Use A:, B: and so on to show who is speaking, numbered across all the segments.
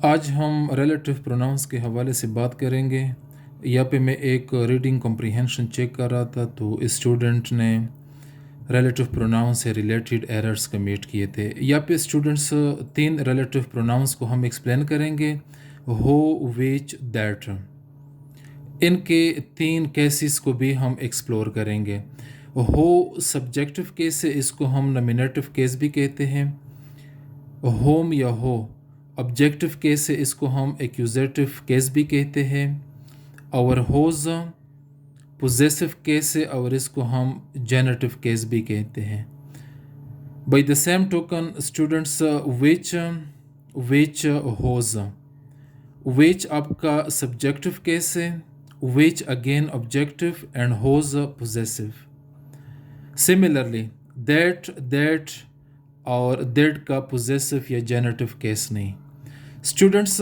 A: आज हम relative pronouns के हवाले से बात करेंगे। यहाँ पे मैं एक रीडिंग कॉम्प्रिहेंशन चेक कर रहा था तो स्टूडेंट ने रिलेटिव प्रोनाउन से रिलेटेड एरर्स कमिट किए थे। यहाँ पे स्टूडेंट्स 3 रिलेटिव प्रोनाउंस को हम एक्सप्लेन करेंगे, हो, विच, दैट। इनके 3 केसेस को भी हम एक्सप्लोर करेंगे। हो सब्जेक्टिव केस है, इसको हम नॉमिनेटिव केस भी कहते हैं। होम या हो ऑब्जेक्टिव केस है, इसको हम एक्यूजेटिव केस भी कहते हैं। और होज पोजेसिव केस है और इसको हम जेनेटिव केस भी कहते हैं। By the same token students, which whose, which आपका सब्जेक्टिव केस है, which again objective and whose possessive. Similarly that और दैट का पोजेसिव या जेनेटिव केस नहीं। स्टूडेंट्स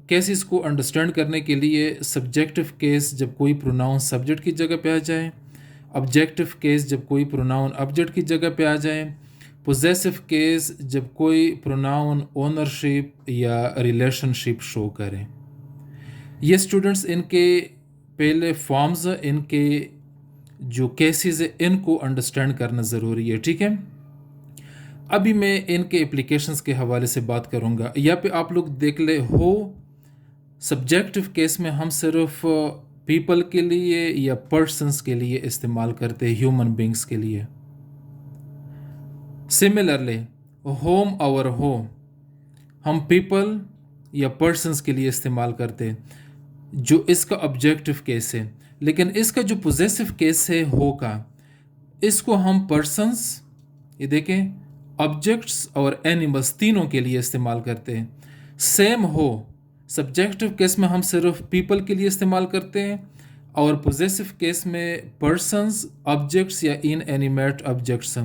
A: केसेस को अंडरस्टैंड करने के लिए सब्जेक्टिव केस जब कोई प्रोनाउन सब्जेक्ट की जगह पे आ जाए, ऑब्जेक्टिव केस जब कोई प्रोनाउन ऑब्जेक्ट की जगह पे आ जाए, पोजेसिव केस जब कोई प्रोनाउन ओनरशिप या रिलेशनशिप शो करे। ये स्टूडेंट्स इनके पहले फॉर्म्स, इनके जो केसेस है, इनको अंडरस्टैंड करना ज़रूरी है, ठीक है। अभी मैं इनके एप्लीकेशंस के हवाले से बात करूंगा। यहाँ पे आप लोग देख ले, हो सब्जेक्टिव केस में हम सिर्फ पीपल के लिए या पर्सन्स के लिए इस्तेमाल करते हैं, ह्यूमन बींग्स के लिए। सिमिलरली होम और हो हम पीपल या पर्सन्स के लिए इस्तेमाल करते हैं, जो इसका ऑब्जेक्टिव केस है। लेकिन इसका जो पोजेसिव केस है हो का, इसको हम पर्सन्स, ये देखें, ऑब्जेक्ट्स और एनिमल्स तीनों के लिए इस्तेमाल करते हैं। सेम हो सब्जेक्टिव केस में हम सिर्फ पीपल के लिए इस्तेमाल करते हैं और पोजेसिव केस में पर्सन्स, ऑब्जेक्ट्स या इन एनिमेट ऑब्जेक्ट्स,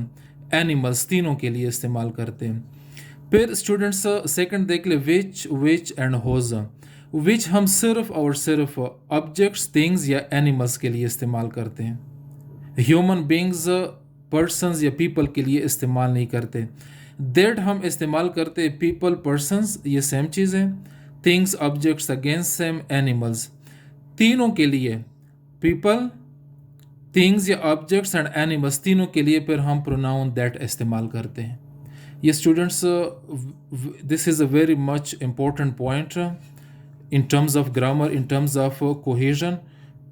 A: एनिमल्स तीनों के लिए इस्तेमाल करते हैं। फिर स्टूडेंट्स सेकंड देख ले, विच एंड होज। विच हम सिर्फ और सिर्फ ऑब्जेक्ट्स, थिंग्स या एनिमल्स के लिए इस्तेमाल करते हैं, ह्यूमन बींग्स, पर्सन्स या पीपल के लिए इस्तेमाल नहीं करते। दैट हम इस्तेमाल करते पीपल, पर्सन्स, ये सेम चीज़ है। Things, objects again same, animals तीनों के लिए, पीपल, थिंग्स या ऑब्जेक्ट्स एंड एनिमल्स तीनों के लिए फिर हम प्रोनाउन दैट इस्तेमाल करते हैं। ये students, this is a very much important point in terms of grammar, in terms of cohesion.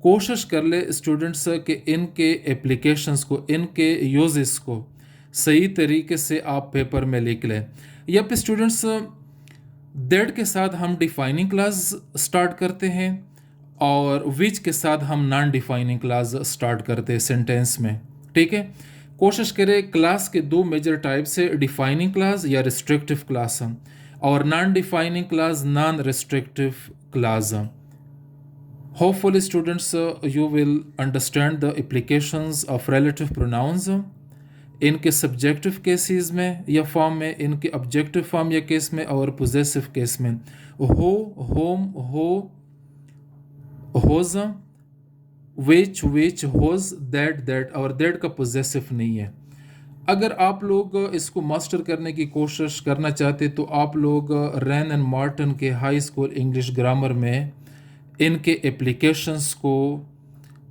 A: कोशिश कर ले स्टूडेंट्स के इनके एप्लीकेशंस को, इनके यूजेस को सही तरीके से आप पेपर में लिख लें। या पे स्टूडेंट्स दैट के साथ हम डिफाइनिंग क्लास स्टार्ट करते हैं और विच के साथ हम नॉन डिफाइनिंग क्लास स्टार्ट करते हैं सेंटेंस में, ठीक है। कोशिश करें क्लास के 2 मेजर टाइप से, डिफाइनिंग क्लास या रिस्ट्रिक्टिव क्लास, और non defining class, non restrictive class. Hopefully students, you will understand the applications of relative pronouns इनके सब्जेक्टिव केसेस में या फॉर्म में, इनके ऑब्जेक्टिव फॉर्म या केस में, और पोजेसिव केस में। हो, होम, हो, होज, विच, होज, दैट और दैट का पोजेसिव नहीं है। अगर आप लोग इसको मास्टर करने की कोशिश करना चाहते तो आप लोग रैन एंड मार्टन के हाई स्कूल इंग्लिश ग्रामर में इनके एप्लीकेशंस को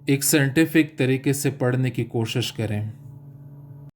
A: एक साइंटिफिक तरीके से पढ़ने की कोशिश करें।